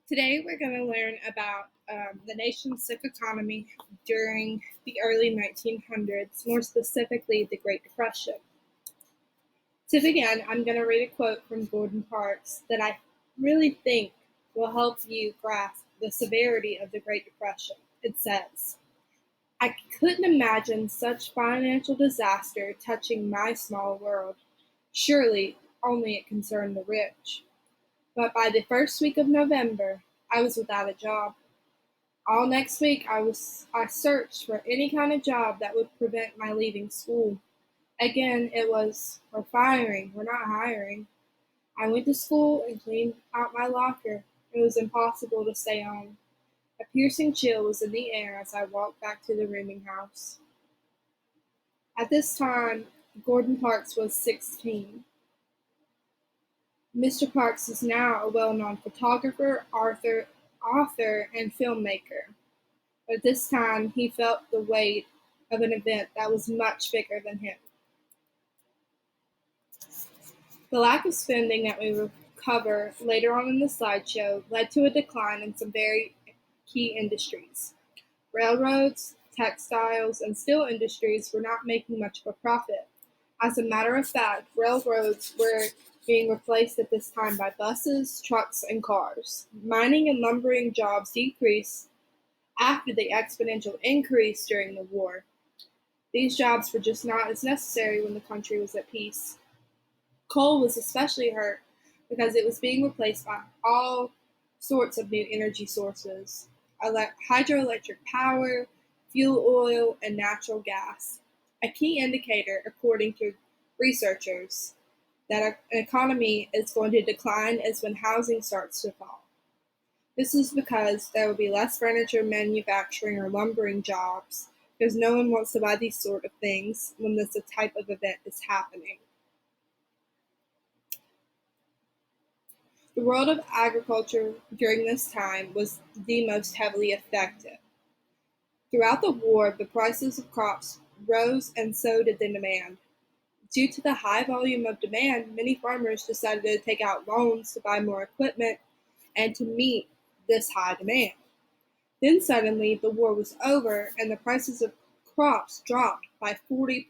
Today, we're going to learn about the nation's sick economy during the early 1900s, more specifically, the Great Depression. To begin, I'm going to read a quote from Gordon Parks that I really think will help you grasp the severity of the Great Depression. It says, I couldn't imagine such financial disaster touching my small world. Surely only it concerned the rich. But by the first week of November, I was without a job. All next week I searched for any kind of job that would prevent my leaving school. Again, it was, we're firing, we're not hiring. I went to school and cleaned out my locker. It was impossible to stay home. A piercing chill was in the air as I walked back to the rooming house. At this time, Gordon Parks was 16. Mr. Parks is now a well-known photographer, author, and filmmaker. But at this time, he felt the weight of an event that was much bigger than him. The lack of spending that we will cover later on in the slideshow led to a decline in some very key industries. Railroads, textiles, and steel industries were not making much of a profit. As a matter of fact, railroads were being replaced at this time by buses, trucks, and cars. Mining and lumbering jobs decreased after the exponential increase during the war. These jobs were just not as necessary when the country was at peace. Coal was especially hurt because it was being replaced by all sorts of new energy sources: hydroelectric power, fuel oil, and natural gas. A key indicator, according to researchers, that an economy is going to decline is when housing starts to fall. This is because there will be less furniture manufacturing or lumbering jobs, because no one wants to buy these sort of things when this type of event is happening. The world of agriculture during this time was the most heavily affected. Throughout the war, the prices of crops rose and so did the demand. Due to the high volume of demand, many farmers decided to take out loans to buy more equipment and to meet this high demand. Then suddenly the war was over and the prices of crops dropped by 40+%.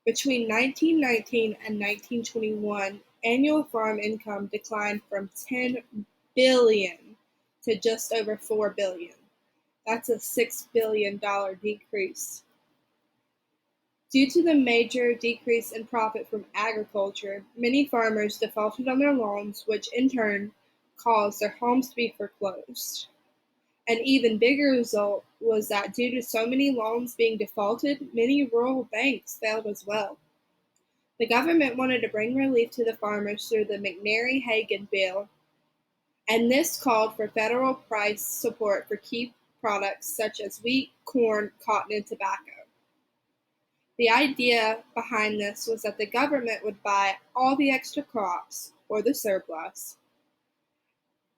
Between 1919 and 1921, annual farm income declined from 10 billion to just over 4 billion. That's a $6 billion decrease. Due to the major decrease in profit from agriculture, many farmers defaulted on their loans, which in turn caused their homes to be foreclosed. An even bigger result was that due to so many loans being defaulted, many rural banks failed as well. The government wanted to bring relief to the farmers through the McNary-Hagen bill, and this called for federal price support for key products such as wheat, corn, cotton, and tobacco. The idea behind this was that the government would buy all the extra crops, or the surplus,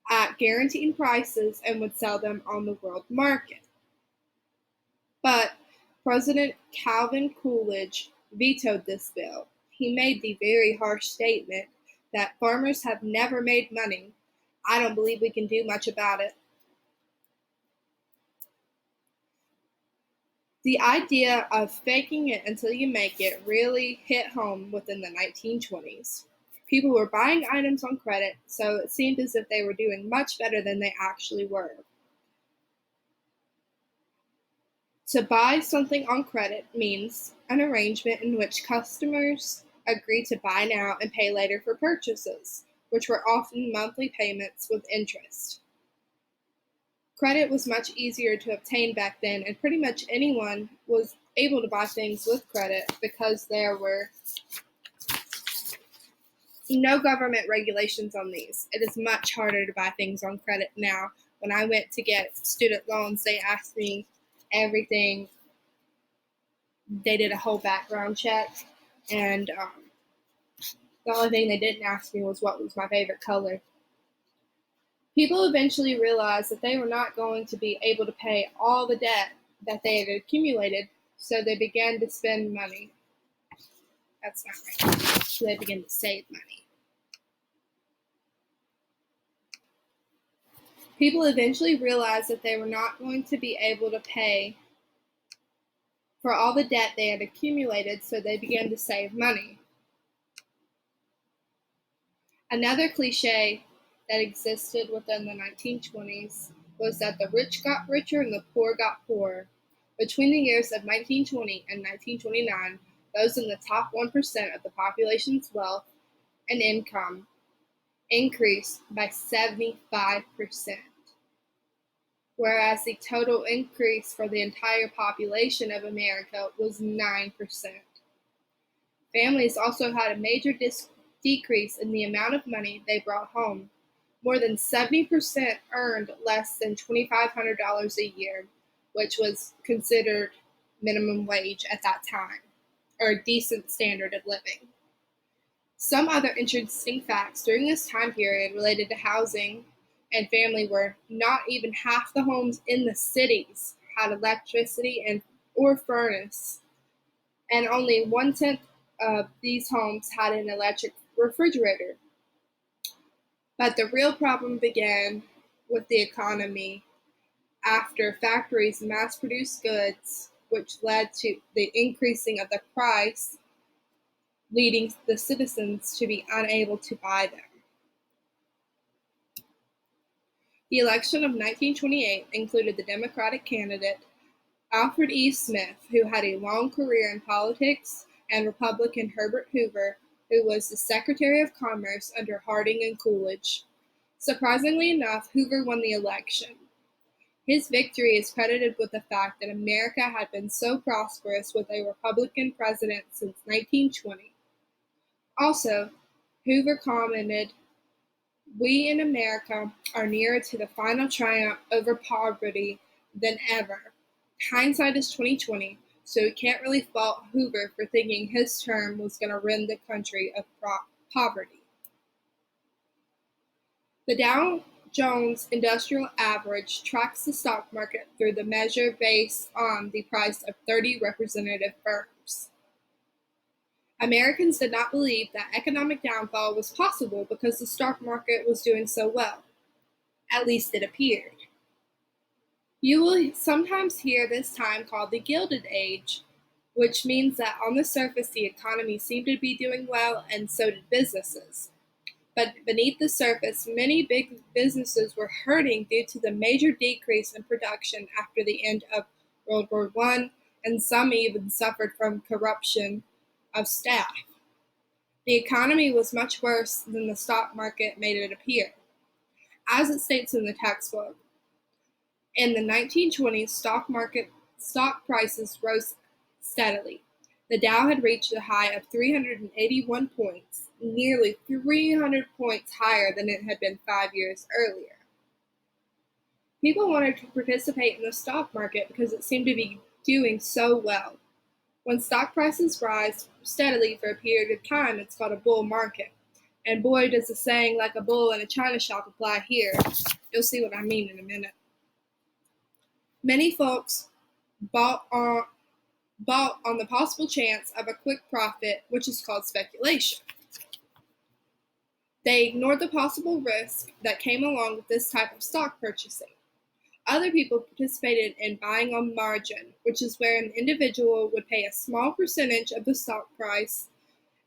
at guaranteed prices and would sell them on the world market. But President Calvin Coolidge vetoed this bill. He made the very harsh statement that farmers have never made money. I don't believe we can do much about it. The idea of faking it until you make it really hit home within the 1920s. People were buying items on credit, so it seemed as if they were doing much better than they actually were. To buy something on credit means an arrangement in which customers agree to buy now and pay later for purchases, which were often monthly payments with interest. Credit was much easier to obtain back then, and pretty much anyone was able to buy things with credit because there were no government regulations on these. It is much harder to buy things on credit now. When I went to get student loans, they asked me everything. They did a whole background check, and the only thing they didn't ask me was what was my favorite color. People eventually realized that they were not going to be able to pay all the debt that they had accumulated, so they began to spend money. That's not right. So they began to save money. People eventually realized that they were not going to be able to pay for all the debt they had accumulated, so they began to save money. Another cliché that existed within the 1920s was that the rich got richer and the poor got poorer. Between the years of 1920 and 1929, those in the top 1% of the population's wealth and income increased by 75%, whereas the total increase for the entire population of America was 9%. Families also had a major decrease in the amount of money they brought home. More than 70% earned less than $2,500 a year, which was considered minimum wage at that time, or a decent standard of living. Some other interesting facts during this time period related to housing and family were not even half the homes in the cities had electricity or furnace, and only 1/10 of these homes had an electric refrigerator. But the real problem began with the economy after factories mass produced goods, which led to the increasing of the price, leading the citizens to be unable to buy them. The election of 1928 included the Democratic candidate Alfred E. Smith, who had a long career in politics, and Republican Herbert Hoover, who was the Secretary of Commerce under Harding and Coolidge. Surprisingly enough, Hoover won the election. His victory is credited with the fact that America had been so prosperous with a Republican president since 1920. Also, Hoover commented, "We in America are nearer to the final triumph over poverty than ever." Hindsight is 2020, so we can't really fault Hoover for thinking his term was going to rid the country of poverty. The Dow Jones Industrial Average tracks the stock market through the measure based on the price of 30 representative firms. Americans did not believe that economic downfall was possible because the stock market was doing so well. At least it appeared. You will sometimes hear this time called the Gilded Age, which means that on the surface the economy seemed to be doing well and so did businesses. But beneath the surface, many big businesses were hurting due to the major decrease in production after the end of World War I, and some even suffered from corruption of staff. The economy was much worse than the stock market made it appear. As it states in the textbook, in the 1920s, stock prices rose steadily. The Dow had reached a high of 381 points, nearly 300 points higher than it had been 5 years earlier. People wanted to participate in the stock market because it seemed to be doing so well. When stock prices rise steadily for a period of time, it's called a bull market. And boy, does the saying "like a bull in a china shop" apply here. You'll see what I mean in a minute. Many folks bought on the possible chance of a quick profit, which is called speculation. They ignored the possible risk that came along with this type of stock purchasing. Other people participated in buying on margin, which is where an individual would pay a small percentage of the stock price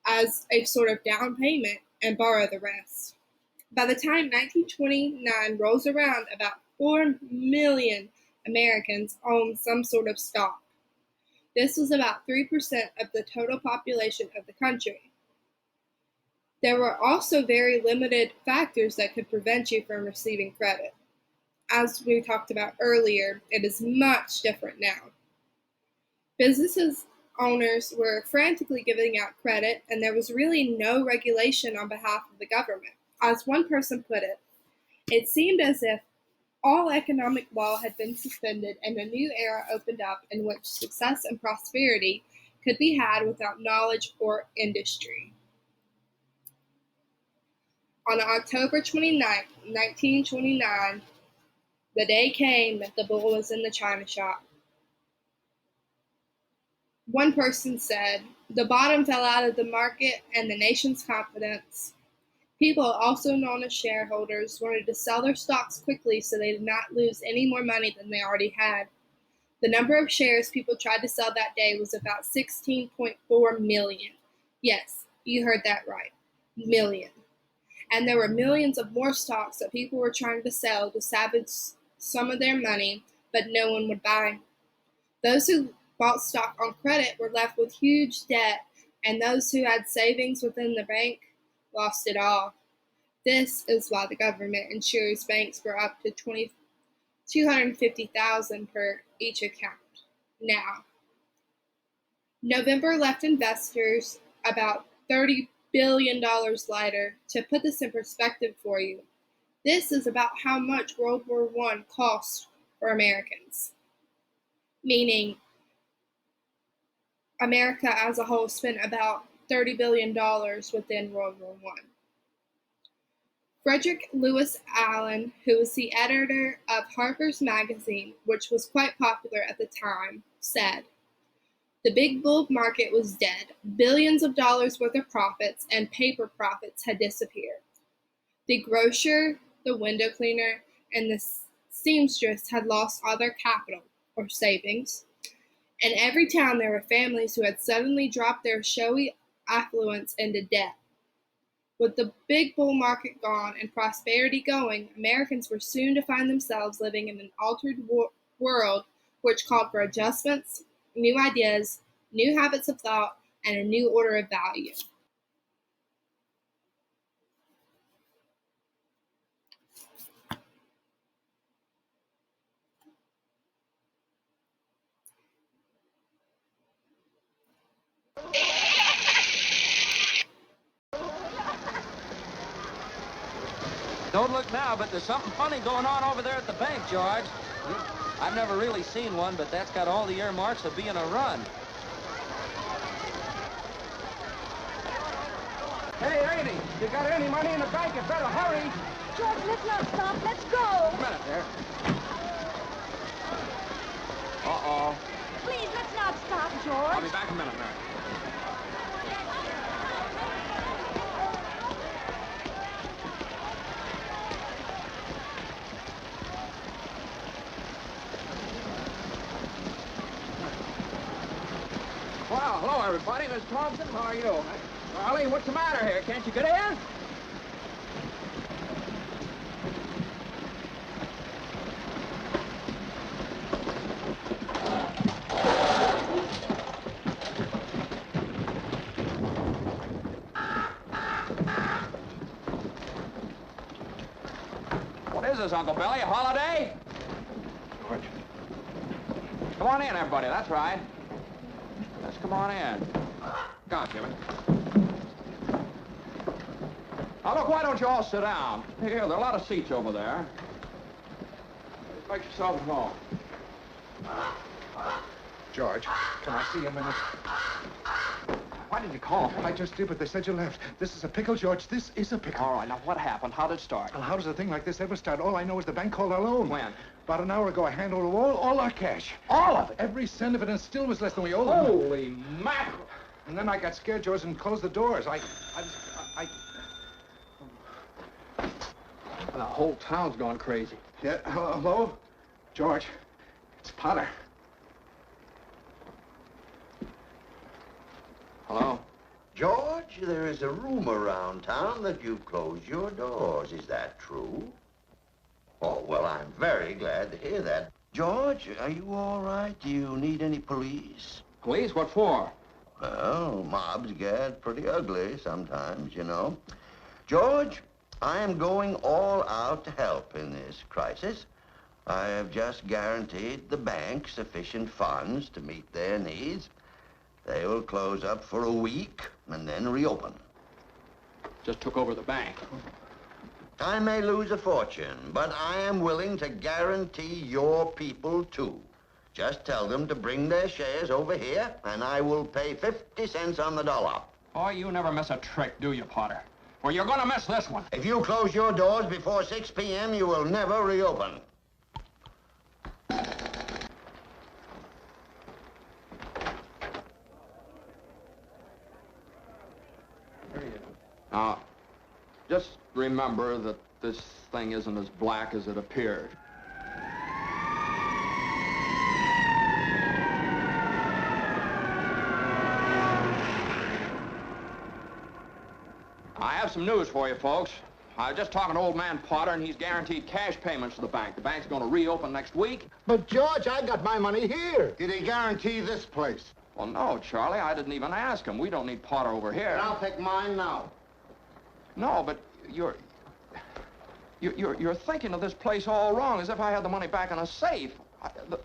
as a sort of down payment and borrow the rest. By the time 1929 rolls around, about 4 million Americans own some sort of stock. This was about 3% of the total population of the country. There were also very limited factors that could prevent you from receiving credit. As we talked about earlier, it is much different now. Businesses owners were frantically giving out credit, and there was really no regulation on behalf of the government. As one person put it seemed as if all economic law had been suspended and a new era opened up in which success and prosperity could be had without knowledge or industry. On October 29, 1929, the day came that the bull was in the china shop. One person said, "The bottom fell out of the market and the nation's confidence." People, also known as shareholders, wanted to sell their stocks quickly so they did not lose any more money than they already had. The number of shares people tried to sell that day was about 16.4 million. Yes, you heard that right. Million. And there were millions of more stocks that people were trying to sell to salvage some of their money, but no one would buy. Those who bought stock on credit were left with huge debt, and those who had savings within the bank lost it all. This is why the government insures banks for up to 250,000 per each account. Now, November left investors about $30 billion lighter. To put this in perspective for you, this is about how much World War I cost for Americans, meaning America as a whole spent about $30 billion within World War I. Frederick Lewis Allen, who was the editor of Harper's Magazine, which was quite popular at the time, said, "The big bull market was dead. Billions of dollars worth of profits and paper profits had disappeared. The grocer, the window cleaner, and the seamstress had lost all their capital, or savings. In every town there were families who had suddenly dropped their showy affluence into debt. With the big bull market gone and prosperity going, Americans were soon to find themselves living in an altered world which called for adjustments, new ideas, new habits of thought, and a new order of value." Don't look now, but there's something funny going on over there at the bank, George. I've never really seen one, but that's got all the earmarks of being a run. Hey, lady, you got any money in the bank? You better hurry. George, let's not stop. Let's go. A minute there. Uh-oh. Please, let's not stop, I'll George. be back in a minute, Mary. Well, hello, everybody. Miss Thompson, how are you? Charlie, what's the matter here? Can't you get in? What is this, Uncle Billy? A holiday? George. Come on in, everybody. That's right. Let's come on in. Come on, Jimmy. Now, look, why don't you all sit down? Here, there are a lot of seats over there. Just make yourself at home. George, can I see you a minute? Why did you call? I just did, but they said you left. This is a pickle, George. This is a pickle. All right, now, what happened? How did it start? Well, how does a thing like this ever start? All I know is the bank called our loan. When? About an hour ago, I handed over all our cash. All of it? Every cent of it, and still was less than we owed them. Holy mackerel. And then I got scared, George, and closed the doors. The whole town's gone crazy. Yeah, hello? George, it's Potter. Hello? George, there is a rumor around town that you've closed your doors. Is that true? Oh, well, I'm very glad to hear that. George, are you all right? Do you need any police? Police? What for? Well, mobs get pretty ugly sometimes, you know. George, I am going all out to help in this crisis. I have just guaranteed the bank sufficient funds to meet their needs. They will close up for a week and then reopen. Just took over the bank. I may lose a fortune, but I am willing to guarantee your people, too. Just tell them to bring their shares over here, and I will pay 50 cents on the dollar. Oh, you never miss a trick, do you, Potter? Well, you're gonna miss this one. If you close your doors before 6 p.m., you will never reopen. Now, just remember that this thing isn't as black as it appeared. I have some news for you, folks. I was just talking to old man Potter, and he's guaranteed cash payments to the bank. The bank's going to reopen next week. But, George, I got my money here. Did he guarantee this place? Well, no, Charlie, I didn't even ask him. We don't need Potter over here. And I'll take mine now. No, but you're thinking of this place all wrong, as if I had the money back in a safe.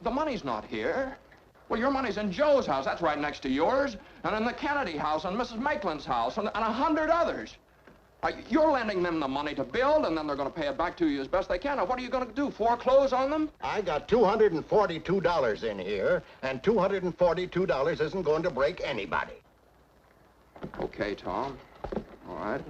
The money's not here. Well, your money's in Joe's house. That's right next to yours. And in the Kennedy house, and Mrs. Maitland's house, and 100 others. You're lending them the money to build, and then they're going to pay it back to you as best they can. Now, what are you going to do, foreclose on them? I got $242 in here, and $242 isn't going to break anybody. Okay, Tom. All right.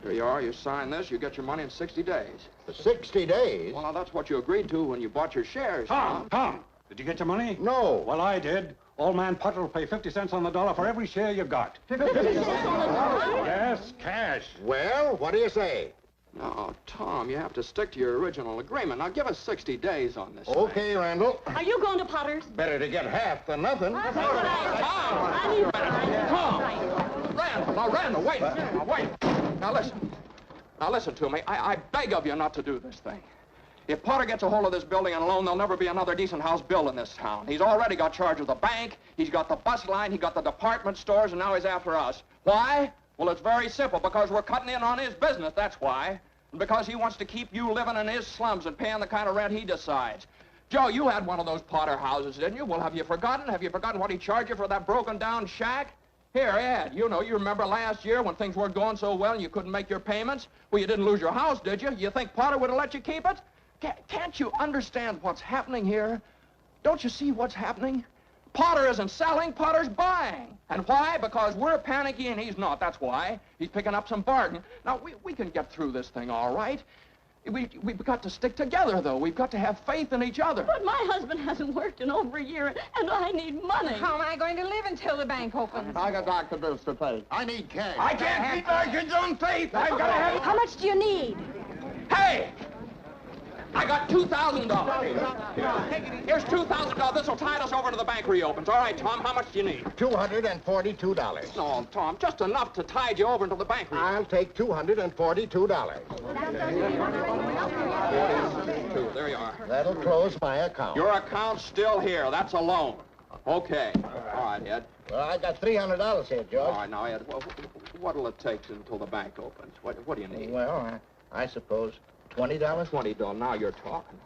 Here you are. You sign this. You get your money in 60 days. For 60 days? Well, now, that's what you agreed to when you bought your shares. Tom, did you get your money? No. Well, I did. Old man Potter will pay 50 cents on the dollar for every share you got. 50 cents on the dollar? Yes, cash. Well, what do you say? No, Tom, you have to stick to your original agreement. Now, give us 60 days on this Okay, thing. Randall. Are you going to Potter's? Better to get half than nothing. That's what I need. Tom! Randall, now, Randall, wait a minute. Now, wait. Now, listen. Now, listen to me. I beg of you not to do this thing. If Potter gets a hold of this building and alone, there'll never be another decent house built in this town. He's already got charge of the bank, he's got the bus line, he's got the department stores, and now he's after us. Why? Well, it's very simple. Because we're cutting in on his business, that's why. And because he wants to keep you living in his slums and paying the kind of rent he decides. Joe, you had one of those Potter houses, didn't you? Well, have you forgotten? Have you forgotten what he charged you for that broken-down shack? Here, Ed, you remember last year when things weren't going so well and you couldn't make your payments? Well, you didn't lose your house, did you? You think Potter would have let you keep it? Can't you understand what's happening here? Don't you see what's happening? Potter isn't selling, Potter's buying. And why? Because we're panicky and he's not, that's why. He's picking up some bargain. Now, we can get through this thing all right. We've got to stick together, though. We've got to have faith in each other. But my husband hasn't worked in over a year, and I need money. How am I going to live until the bank opens? I got doctor bills to pay. I need cash. I can't keep my kids on faith. I've got to have... How much do you need? Hey! I got $2,000. Here's $2,000. This will tide us over to the bank reopens. All right, Tom, how much do you need? $242. No, Tom, just enough to tide you over until the bank reopens. I'll take $242. 42. There you are. That'll close my account. Your account's still here. That's a loan. Okay. All right, Ed. Well, I got $300 here, George. All right, now, Ed, what'll it take until the bank opens? What do you need? Well, I suppose $20? $20. Now you're talking.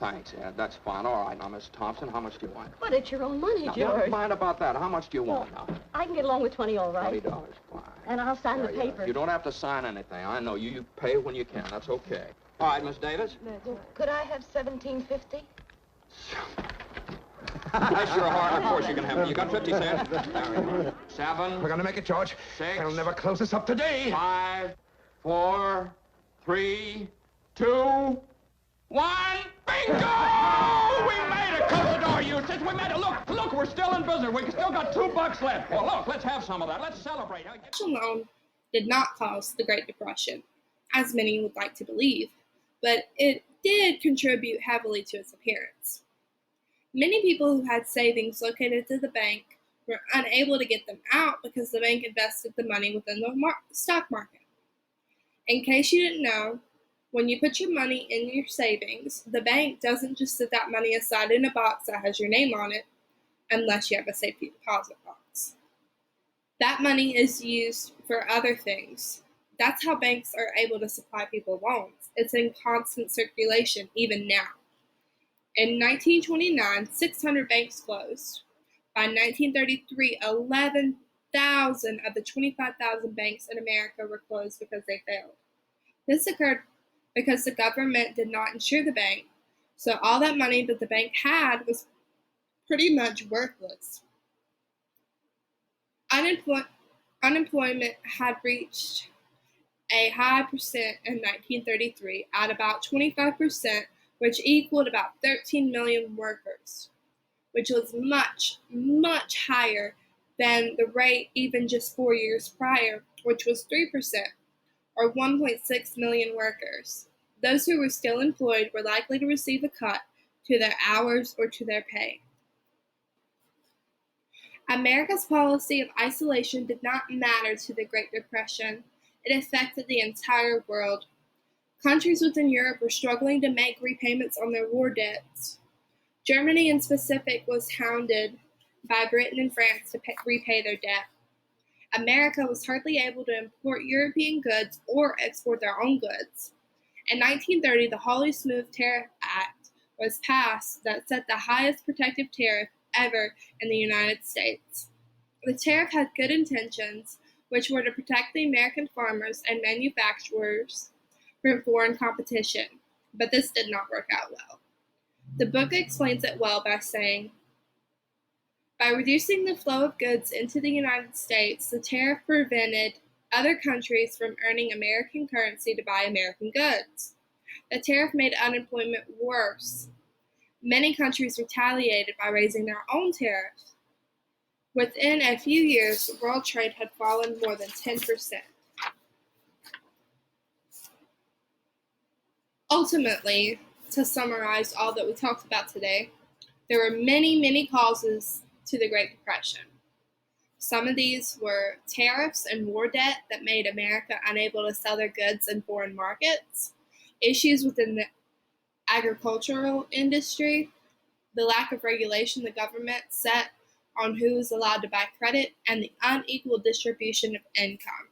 Thanks, Ed. That's fine. All right, now, Miss Thompson, how much do you want? But it's your own money, Now, George. never mind about that. How much do you want now? I can get along with 20, all right. $20, fine. And I'll sign the There you are. paper. You don't have to sign anything. I know you. You pay when you can. That's okay. All right, Miss Davis. Could I have $17.50? That's your heart. Of course you can have it. You got 50 cents. There. 7. We're gonna make it, George. 6. They'll never close us up today. 5, 4, 3, 2, 1. Bingo! We made it. Close the door, Eustace. We made it. Look, we're still in business. We still got $2 left. Well, look, let's have some of that. Let's celebrate. National loan did not cause the Great Depression, as many would like to believe, but it did contribute heavily to its appearance. Many people who had savings located to the bank were unable to get them out because the bank invested the money within the stock market. In case you didn't know, when you put your money in your savings, the bank doesn't just set that money aside in a box that has your name on it, unless you have a safety deposit box. That money is used for other things. That's how banks are able to supply people loans. It's in constant circulation, even now. In 1929, 600 banks closed. By 1933, 11,000 of the 25,000 banks in America were closed because they failed. This occurred because the government did not insure the bank, so all that money that the bank had was pretty much worthless. Unemployment had reached a high percent in 1933 at about 25%, which equaled about 13 million workers, which was much, much higher than the rate even just 4 years prior, which was 3%. or 1.6 million workers. Those who were still employed were likely to receive a cut to their hours or to their pay. America's policy of isolation did not matter to the Great Depression. It affected the entire world. Countries within Europe were struggling to make repayments on their war debts. Germany in specific was hounded by Britain and France to repay their debt. America was hardly able to import European goods or export their own goods. In 1930, the Hawley Smooth Tariff Act was passed that set the highest protective tariff ever in the United States. The tariff had good intentions, which were to protect the American farmers and manufacturers from foreign competition, but this did not work out well. The book explains it well by saying, by reducing the flow of goods into the United States, the tariff prevented other countries from earning American currency to buy American goods. The tariff made unemployment worse. Many countries retaliated by raising their own tariffs. Within a few years, world trade had fallen more than 10%. Ultimately, to summarize all that we talked about today, there were many, many causes to the Great Depression. Some of these were tariffs and war debt that made America unable to sell their goods in foreign markets, issues within the agricultural industry, the lack of regulation the government set on who is allowed to buy credit, and the unequal distribution of income.